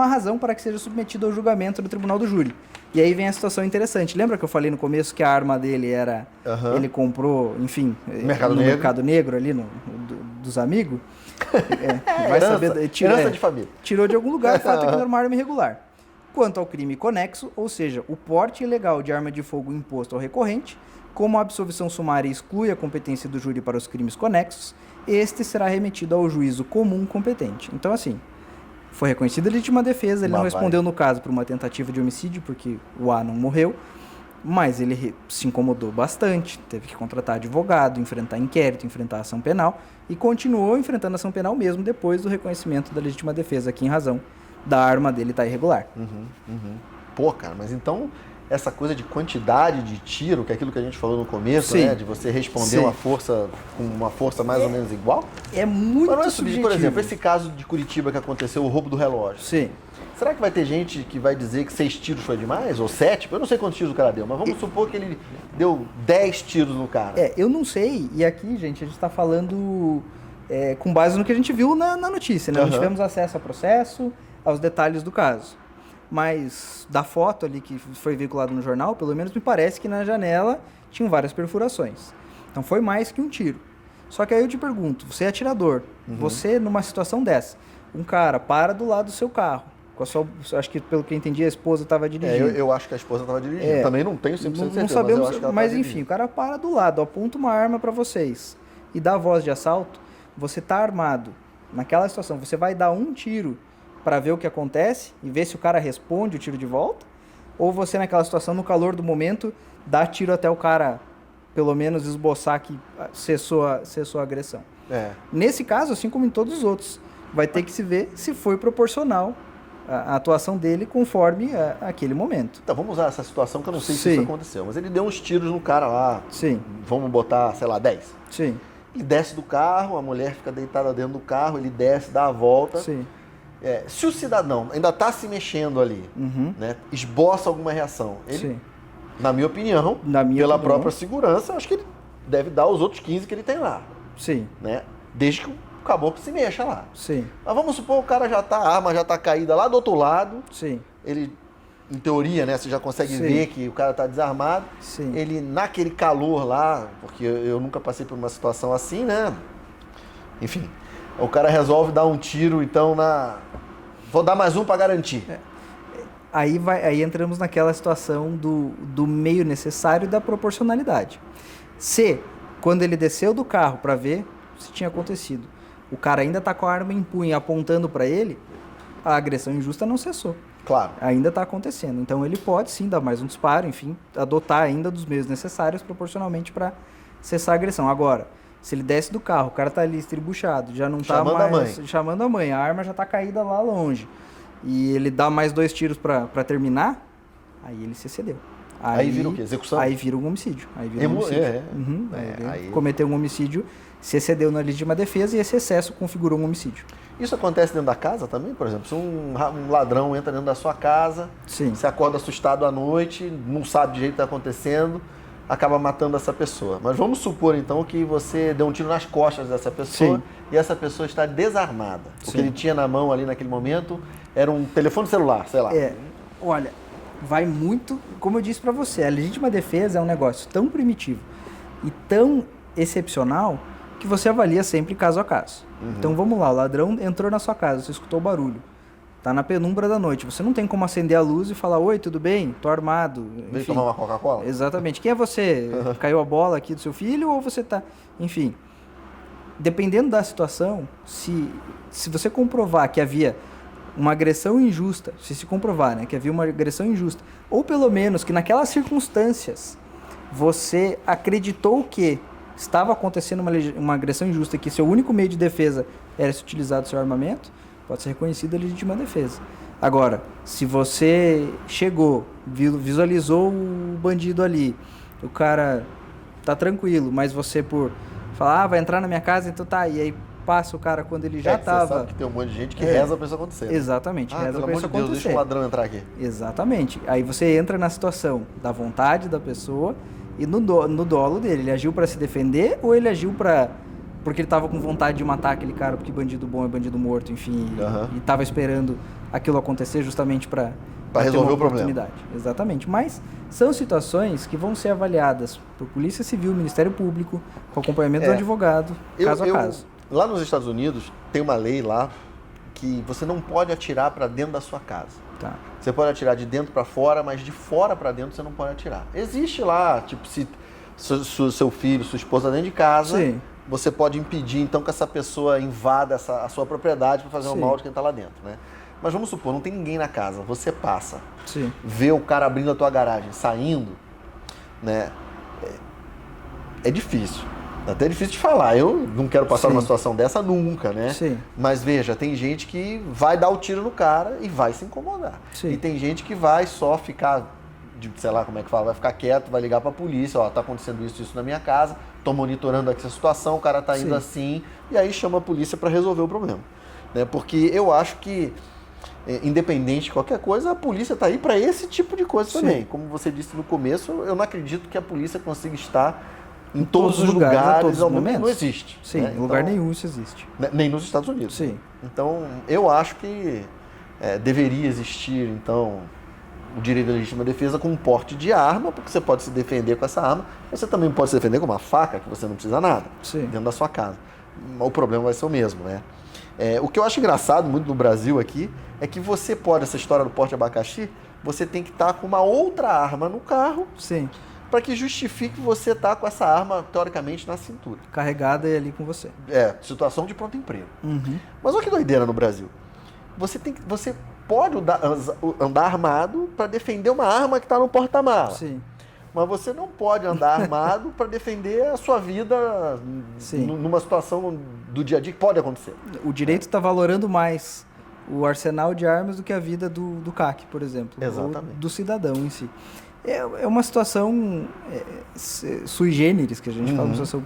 há razão para que seja submetido ao julgamento do tribunal do júri. E aí vem a situação interessante. Lembra que eu falei no começo que a arma dele era... Ele comprou, enfim,
Mercado
no
Negro.
Mercado Negro ali, dos amigos? Vai
herança,
saber,
herança de família.
Tirou de algum lugar, o fato é que era uma arma irregular. Quanto ao crime conexo, ou seja, o porte ilegal de arma de fogo imposto ao recorrente, como a absolvição sumária exclui a competência do júri para os crimes conexos, este será remetido ao juízo comum competente. Então, assim, foi reconhecida a legítima defesa, ele não respondeu no caso por uma tentativa de homicídio, porque o A não morreu, mas ele se incomodou bastante, teve que contratar advogado, enfrentar inquérito, enfrentar ação penal, e continuou enfrentando ação penal mesmo depois do reconhecimento da legítima defesa, aqui em razão da arma dele estar irregular.
Pô, cara, mas então essa coisa de quantidade de tiro, que é aquilo que a gente falou no começo, né? De você responder uma força com uma força mais ou menos igual.
É muito
não é
subjetivo.
Por exemplo, esse caso de Curitiba que aconteceu, o roubo do relógio.
Sim.
Será que vai ter gente que vai dizer que 6 tiros foi demais? Ou 7? Eu não sei quantos tiros o cara deu, mas vamos supor que ele deu 10 tiros no cara.
Eu não sei. E aqui, gente, a gente está falando com base no que a gente viu na notícia, né? Não tivemos acesso ao processo, aos detalhes do caso. Mas da foto ali que foi veiculada no jornal, pelo menos me parece que na janela tinham várias perfurações. Então foi mais que um tiro. Só que aí eu te pergunto, você é atirador, você numa situação dessa, um cara para do lado do seu carro, com a sua, acho que pelo que eu entendi a esposa estava dirigindo.
Eu acho que a esposa estava dirigindo, também não tenho 100% de certeza,
não sabemos,
mas eu acho que ela
mas
tava
enfim,
dirigindo.
o cara para do lado, aponta uma arma para vocês e dá voz de assalto, você tá armado. Naquela situação, você vai dar um tiro para ver o que acontece e ver se o cara responde o tiro de volta? Ou você, naquela situação, no calor do momento, dá tiro até o cara, pelo menos, esboçar que cessou a agressão? Nesse caso, assim como em todos os outros, vai ter que se ver se foi proporcional a atuação dele conforme aquele momento.
Então, vamos usar essa situação que eu não sei se isso aconteceu, mas ele deu uns tiros no cara lá.
Sim.
Vamos botar, sei lá, 10.
Sim.
Ele desce do carro, a mulher fica deitada dentro do carro, ele desce, dá a volta.
Sim.
Se o cidadão ainda está se mexendo ali, né, esboça alguma reação, ele, na minha opinião, pela própria segurança, acho que ele deve dar os outros 15 que ele tem lá.
Sim.
Né? Desde que o caboclo se mexa lá.
Sim.
Mas vamos supor que o cara a arma já está caída lá do outro lado.
Sim.
Ele, em teoria, né, você já consegue ver que o cara está desarmado.
Sim.
Ele, naquele calor lá, porque eu nunca passei por uma situação assim, né? Enfim, o cara resolve dar um tiro, então, vou dar mais um para garantir.
Aí entramos naquela situação do meio necessário e da proporcionalidade. Se, quando ele desceu do carro para ver se tinha acontecido, o cara ainda está com a arma em punho apontando para ele, a agressão injusta não cessou.
Claro.
Ainda está acontecendo. Então ele pode sim dar mais um disparo, enfim, adotar ainda dos meios necessários proporcionalmente para cessar a agressão. Agora, se ele desce do carro, o cara tá ali estribuchado, já não tá mais chamando a mãe, a arma já tá caída lá longe, e ele dá mais 2 tiros pra terminar, aí ele se excedeu.
Aí vira o quê? Execução?
Aí vira um homicídio. Aí vira um homicídio. Aí cometeu um homicídio, se excedeu na legítima defesa e esse excesso configurou um homicídio.
Isso acontece dentro da casa também, por exemplo? Se um ladrão entra dentro da sua casa, você acorda assustado à noite, não sabe de jeito que está acontecendo, acaba matando essa pessoa. Mas vamos supor, então, que você deu um tiro nas costas dessa pessoa e essa pessoa está desarmada. O que ele tinha na mão ali naquele momento era um telefone celular, sei lá.
Olha, vai muito... Como eu disse para você, a legítima defesa é um negócio tão primitivo e tão excepcional que você avalia sempre caso a caso. Então, vamos lá, o ladrão entrou na sua casa, você escutou o barulho. Tá na penumbra da noite. Você não tem como acender a luz e falar: oi, tudo bem? Tô armado.
Vem tomar uma Coca-Cola?
Exatamente. Quem é você? Caiu a bola aqui do seu filho ou você tá... Enfim, dependendo da situação, se você comprovar que havia uma agressão injusta, se comprovar, né, que havia uma agressão injusta, ou pelo menos que naquelas circunstâncias você acreditou que estava acontecendo uma agressão injusta, que seu único meio de defesa era se utilizar do seu armamento, pode ser reconhecida a legítima defesa. Agora, se você chegou, visualizou o bandido ali, o cara tá tranquilo, mas você por falar, vai entrar na minha casa, então tá, e aí passa o cara quando ele já tava...
Você sabe que tem um monte de gente que reza pra isso acontecer. Né?
Exatamente, reza
pelo
pra
amor
isso
de Deus,
acontecer.
deixa o ladrão entrar aqui.
Exatamente. Aí você entra na situação da vontade da pessoa e no dolo dele. Ele agiu pra se defender ou ele agiu porque ele tava com vontade de matar aquele cara, porque bandido bom é bandido morto, enfim, e tava esperando aquilo acontecer justamente para
resolver o problema.
Exatamente. Mas são situações que vão ser avaliadas por Polícia Civil, Ministério Público, com acompanhamento do advogado, caso a caso.
Lá nos Estados Unidos tem uma lei lá que você não pode atirar para dentro da sua casa.
Tá.
Você pode atirar de dentro para fora, mas de fora para dentro você não pode atirar. Existe lá, tipo, se seu filho, sua esposa tá dentro de casa, sim, você pode impedir então que essa pessoa invada a sua propriedade para fazer um mal de quem está lá dentro, né? Mas vamos supor, não tem ninguém na casa, você passa, sim, vê o cara abrindo a tua garagem, saindo, né? É difícil. Até difícil de falar. Eu não quero passar numa situação dessa nunca, né? Sim. Mas veja, tem gente que vai dar o tiro no cara e vai se incomodar. Sim. E tem gente que vai só ficar, sei lá como é que fala, vai ficar quieto, vai ligar pra polícia, ó, tá acontecendo isso na minha casa, tô monitorando aqui essa situação, o cara tá indo assim, e aí chama a polícia para resolver o problema. Né? Porque eu acho que, independente de qualquer coisa, a polícia tá aí para esse tipo de coisa também. Como você disse no começo, eu não acredito que a polícia consiga estar em todos os lugares,
todos os momentos.
Não existe.
Sim, né? Em lugar nenhum isso existe.
Nem nos Estados Unidos.
Sim.
Então, eu acho que deveria existir, então, o direito à legítima defesa com um porte de arma, porque você pode se defender com essa arma, você também pode se defender com uma faca, que você não precisa nada, dentro da sua casa. O problema vai ser o mesmo, né? O que eu acho engraçado muito no Brasil aqui, é que você pode, essa história do porte de abacaxi, você tem que estar com uma outra arma no carro,
sim, para
que justifique você estar com essa arma, teoricamente, na cintura.
Carregada e ali com você.
Situação de pronto emprego. Uhum. Mas olha que doideira no Brasil. Você pode andar armado para defender uma arma que está no porta-mala. Sim. Mas você não pode andar armado para defender a sua vida numa situação do dia a dia que pode acontecer.
O direito está valorando mais o arsenal de armas do que a vida do CAC, por exemplo.
Exatamente.
Ou do cidadão em si. É uma situação sui generis, que a gente fala, uma situação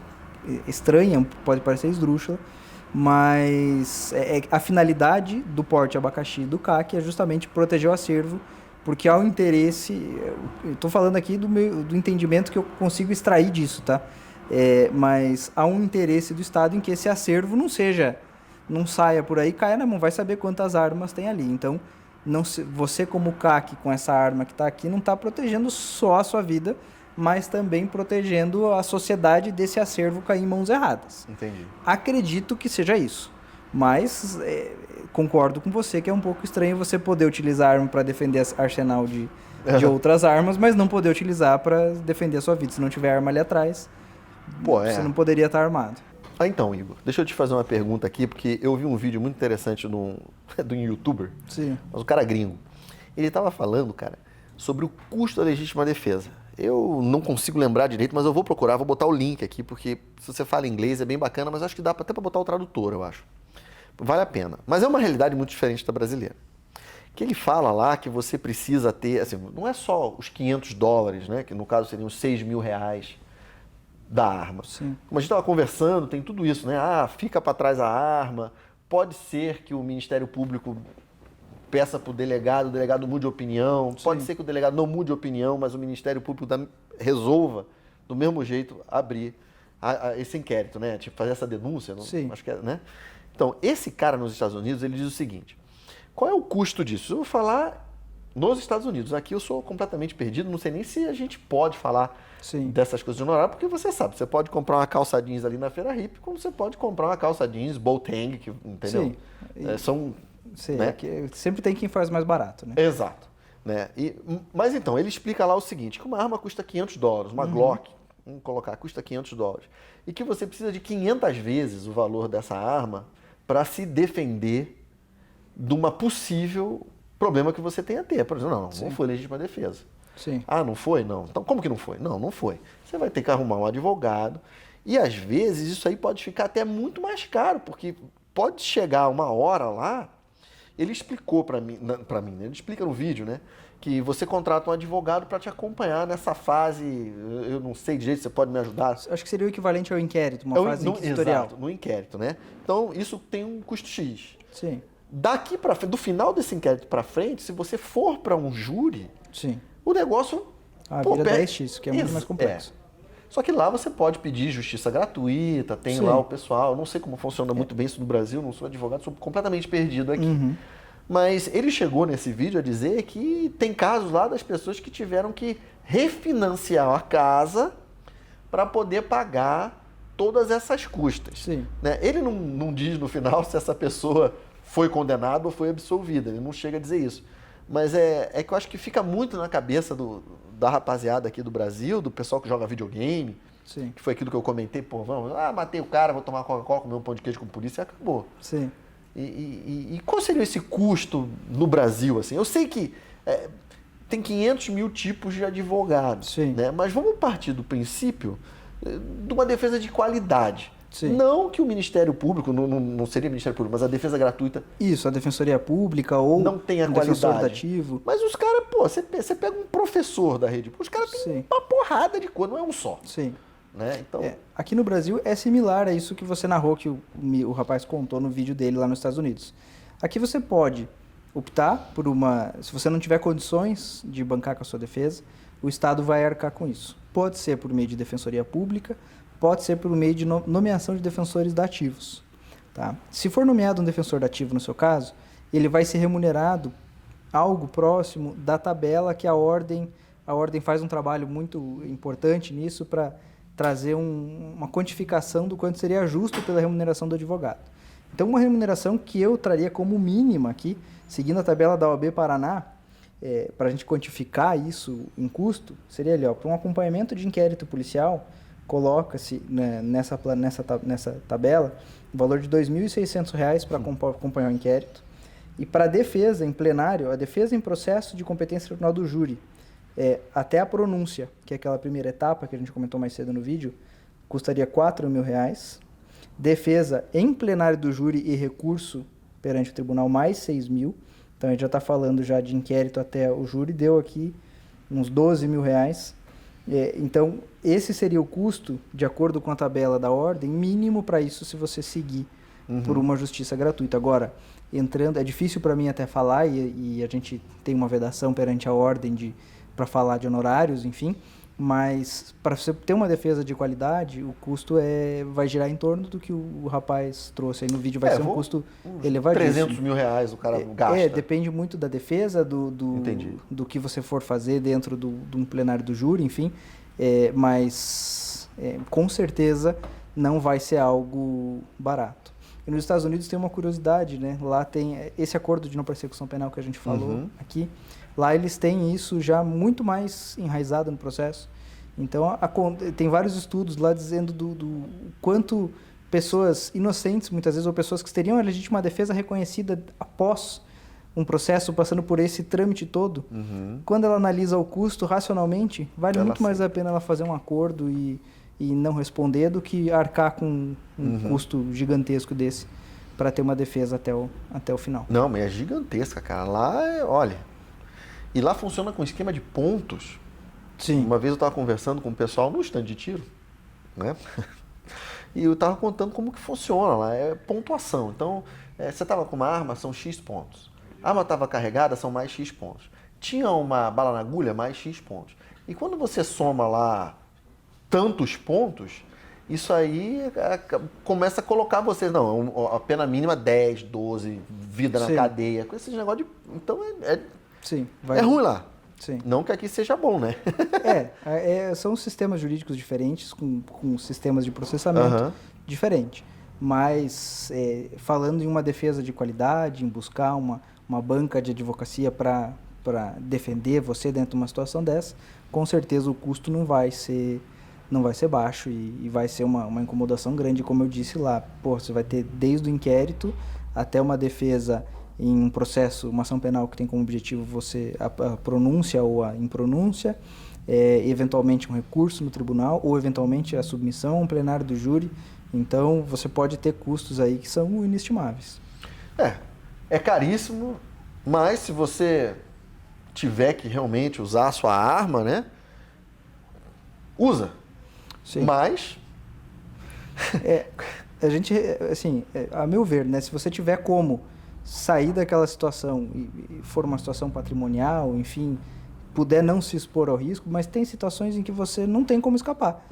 estranha, pode parecer esdrúxula, mas a finalidade do porte abacaxi do CAC é justamente proteger o acervo, porque há um interesse, eu estou falando aqui do entendimento que eu consigo extrair disso, tá? Mas há um interesse do Estado em que esse acervo não saia por aí, caia na mão, vai saber quantas armas tem ali, então... você como CAC com essa arma que está aqui não está protegendo só a sua vida, mas também protegendo a sociedade desse acervo cair em mãos erradas.
Entendi.
Acredito que seja isso, mas concordo com você que é um pouco estranho você poder utilizar a arma para defender arsenal de outras armas, mas não poder utilizar para defender a sua vida. Se não tiver arma ali atrás, você não poderia estar armado.
Então, Igor, deixa eu te fazer uma pergunta aqui, porque eu vi um vídeo muito interessante de um youtuber, mas um cara gringo. Ele estava falando, cara, sobre o custo da legítima defesa. Eu não consigo lembrar direito, mas eu vou procurar, vou botar o link aqui, porque se você fala inglês é bem bacana, mas acho que dá até para botar o tradutor, eu acho. Vale a pena. Mas é uma realidade muito diferente da brasileira. Que ele fala lá que você precisa ter, assim, não é só os $500, né, que no caso seriam uns R$6.000, da arma. Sim. Como a gente estava conversando, tem tudo isso, né? Fica para trás a arma, pode ser que o Ministério Público peça para o delegado mude de opinião, pode ser que o delegado não mude de opinião, mas o Ministério Público resolva, do mesmo jeito, abrir esse inquérito, né? Tipo, fazer essa denúncia, não? Acho que né? Então, esse cara nos Estados Unidos, ele diz o seguinte, qual é o custo disso? Eu vou falar nos Estados Unidos, aqui eu sou completamente perdido, não sei nem se a gente pode falar dessas coisas de honorário, porque você sabe, você pode comprar uma calça jeans ali na Feira Hippie, como você pode comprar uma calça jeans Boateng, entendeu?
Sim, né? Sempre tem quem faz mais barato, né?
Exato. Né? Mas então, ele explica lá o seguinte, que uma arma custa $500, uma Glock, vamos colocar, custa $500, e que você precisa de 500 vezes o valor dessa arma para se defender de uma possível problema que você tenha a ter. Por exemplo, não foi legítima defesa.
Sim.
Não foi? Não. Então, como que não foi? Não foi. Você vai ter que arrumar um advogado E às vezes isso aí pode ficar até muito mais caro, porque pode chegar uma hora lá, ele explicou para mim, né? Ele explica no vídeo, né? Que você contrata um advogado para te acompanhar nessa fase, eu não sei direito, você pode me ajudar?
Acho que seria o equivalente ao inquérito, uma fase inquisitorial.
Exato, no inquérito, né? Então isso tem um custo X.
Sim.
Daqui para frente, do final desse inquérito para frente, se você for para um júri,
sim,
o negócio
vira 10x, que é muito mais complexo.
Só que lá você pode pedir justiça gratuita, tem
Sim.
lá o pessoal, não sei como funciona muito bem isso no Brasil, não sou advogado, sou completamente perdido aqui.
Uhum.
Mas ele chegou nesse vídeo a dizer que tem casos lá das pessoas que tiveram que refinanciar a casa para poder pagar todas essas custas.
Sim.
Né? Ele não diz no final se essa pessoa foi condenada ou foi absolvida, ele não chega a dizer isso. Mas é que eu acho que fica muito na cabeça da rapaziada aqui do Brasil, do pessoal que joga videogame,
Sim.
que foi aquilo que eu comentei, pô, matei o cara, vou tomar Coca-Cola, comer um pão de queijo com polícia e acabou.
Sim.
E qual seria esse custo no Brasil? Assim? Eu sei que tem 500 mil tipos de advogados,
Sim.
né? Mas vamos partir do princípio de uma defesa de qualidade.
Sim.
Não que o Ministério Público, não seria Ministério Público, mas a defesa gratuita...
Isso, a Defensoria Pública ou
não tem a
um
qualidade.
defensor dativo.
Mas os caras, pô, você pega um professor da rede, os caras têm uma porrada de coisa, não é um só.
Sim.
Né? Então...
aqui no Brasil é similar a isso que você narrou, que o rapaz contou no vídeo dele lá nos Estados Unidos. Aqui você pode optar por se você não tiver condições de bancar com a sua defesa, o Estado vai arcar com isso. Pode ser por meio de defensoria pública, pode ser por meio de nomeação de defensores dativos. Tá? Se for nomeado um defensor dativo no seu caso, ele vai ser remunerado algo próximo da tabela que a ordem faz um trabalho muito importante nisso para trazer uma quantificação do quanto seria justo pela remuneração do advogado. Então, uma remuneração que eu traria como mínima aqui, seguindo a tabela da OAB Paraná, para a gente quantificar isso em custo, seria ali, para um acompanhamento de inquérito policial, coloca-se, né, nessa tabela o valor de R$ 2.600 para acompanhar o inquérito. E para a defesa em plenário, a defesa em processo de competência tribunal do júri, até a pronúncia, que é aquela primeira etapa que a gente comentou mais cedo no vídeo, custaria R$ 4.000. Defesa em plenário do júri e recurso perante o tribunal mais R$ 6.000. Então a gente já está falando já de inquérito até o júri, deu aqui uns R$ 12.000. Então esse seria o custo, de acordo com a tabela da ordem, mínimo para isso se você seguir por uma justiça gratuita. Agora, entrando, é difícil para mim até falar e a gente tem uma vedação perante a ordem para falar de honorários, enfim, mas para você ter uma defesa de qualidade, o custo vai girar em torno do que o rapaz trouxe aí no vídeo, vai ser um custo elevadíssimo.
R$ 300 mil o cara gasta.
Depende muito da defesa, do que você for fazer dentro de um plenário do júri, enfim, mas com certeza não vai ser algo barato. E nos Estados Unidos tem uma curiosidade, né? Lá tem esse acordo de não persecução penal que a gente falou aqui. Lá eles têm isso já muito mais enraizado no processo. Então, tem vários estudos lá dizendo do quanto pessoas inocentes, muitas vezes, ou pessoas que teriam a legítima defesa reconhecida após um processo, passando por esse trâmite todo, quando ela analisa o custo racionalmente, vale muito mais a pena ela fazer um acordo e não responder do que arcar com um custo gigantesco desse para ter uma defesa até o final.
Não, mas é gigantesca, cara. Lá, olha... E lá funciona com esquema de pontos.
Sim.
Uma vez eu estava conversando com o pessoal no stand de tiro, né? E eu estava contando como que funciona lá. É pontuação. Então, você estava com uma arma, são X pontos. A arma estava carregada, são mais X pontos. Tinha uma bala na agulha, mais X pontos. E quando você soma lá tantos pontos, isso aí começa a colocar vocês... Não, a pena mínima 10, 12, vida na cadeia. Com esses negócios de... Então,
Sim,
é ruim lá.
Sim.
Não que aqui seja bom, né?
São sistemas jurídicos diferentes, com sistemas de processamento diferentes. Mas, falando em uma defesa de qualidade, em buscar uma banca de advocacia para defender você dentro de uma situação dessa, com certeza o custo não vai ser baixo e vai ser uma incomodação grande, como eu disse lá. Você vai ter desde o inquérito até uma defesa em um processo, uma ação penal que tem como objetivo a pronúncia ou a impronúncia, eventualmente um recurso no tribunal ou eventualmente a submissão a um plenário do júri. Então, você pode ter custos aí que são inestimáveis.
É caríssimo, mas se você tiver que realmente usar a sua arma, né? Usa.
Sim.
Mas...
a gente, assim, a meu ver, né? Se você tiver como sair daquela situação e for uma situação patrimonial, enfim, puder não se expor ao risco, mas tem situações em que você não tem como escapar.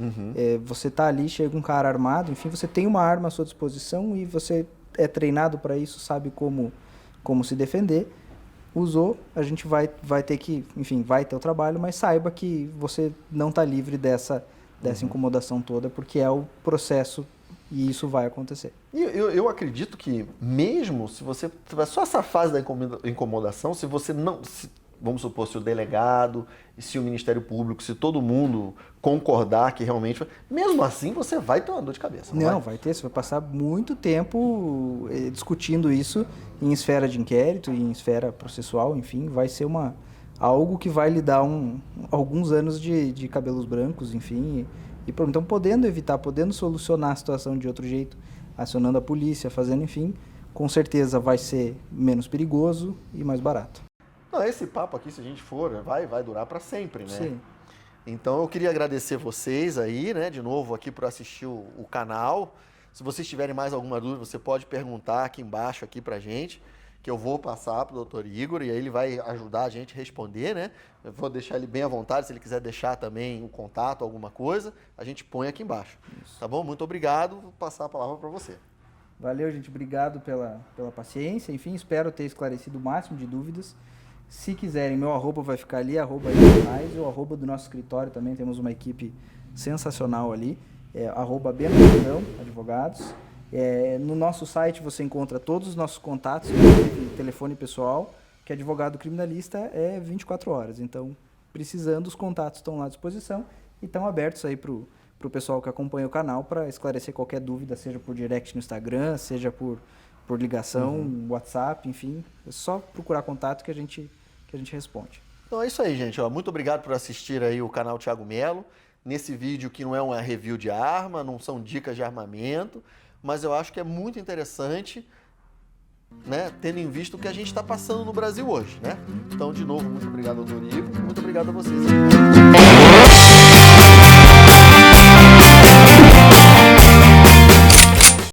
Você tá ali, chega um cara armado, enfim, você tem uma arma à sua disposição e você é treinado para isso, sabe como se defender. Usou, a gente vai ter que, enfim, vai ter o trabalho, mas saiba que você não está livre dessa incomodação toda, porque é o processo e isso vai acontecer.
E eu acredito que mesmo se você tiver só essa fase da incomodação, se você não... Vamos supor, se o delegado, se o Ministério Público, se todo mundo concordar que realmente... Mesmo assim, você vai ter uma dor de cabeça,
não vai ter. Você vai passar muito tempo discutindo isso em esfera de inquérito, em esfera processual, enfim. Vai ser algo que vai lhe dar alguns anos de cabelos brancos, enfim. Então, podendo evitar, podendo solucionar a situação de outro jeito, acionando a polícia, fazendo, enfim, com certeza vai ser menos perigoso e mais barato.
Não, esse papo aqui, se a gente for, vai durar para sempre, né?
Sim.
Então eu queria agradecer vocês aí, né, de novo aqui por assistir o canal. Se vocês tiverem mais alguma dúvida, você pode perguntar aqui embaixo aqui pra gente, que eu vou passar pro Dr. Igor e aí ele vai ajudar a gente a responder, né? Eu vou deixar ele bem à vontade, se ele quiser deixar também o contato, alguma coisa, a gente põe aqui embaixo. Isso. Tá bom? Muito obrigado, vou passar a palavra para você.
Valeu, gente. Obrigado pela paciência. Enfim, espero ter esclarecido o máximo de dúvidas. Se quiserem, meu arroba vai ficar ali, arroba e o arroba do nosso escritório também, temos uma equipe sensacional ali, arroba Benedão Advogados. No nosso site você encontra todos os nossos contatos, telefone pessoal, que advogado criminalista é 24 horas, então precisando, os contatos estão lá à disposição e estão abertos aí para o pessoal que acompanha o canal para esclarecer qualquer dúvida, seja por direct no Instagram, seja por ligação, WhatsApp, enfim, é só procurar contato que a gente responde.
Então é isso aí, gente. Muito obrigado por assistir aí o canal Thiago Melo. Nesse vídeo que não é uma review de arma, não são dicas de armamento, mas eu acho que é muito interessante, né, tendo em vista o que a gente está passando no Brasil hoje, né? Então, de novo, muito obrigado ao Dorigo, muito obrigado a vocês.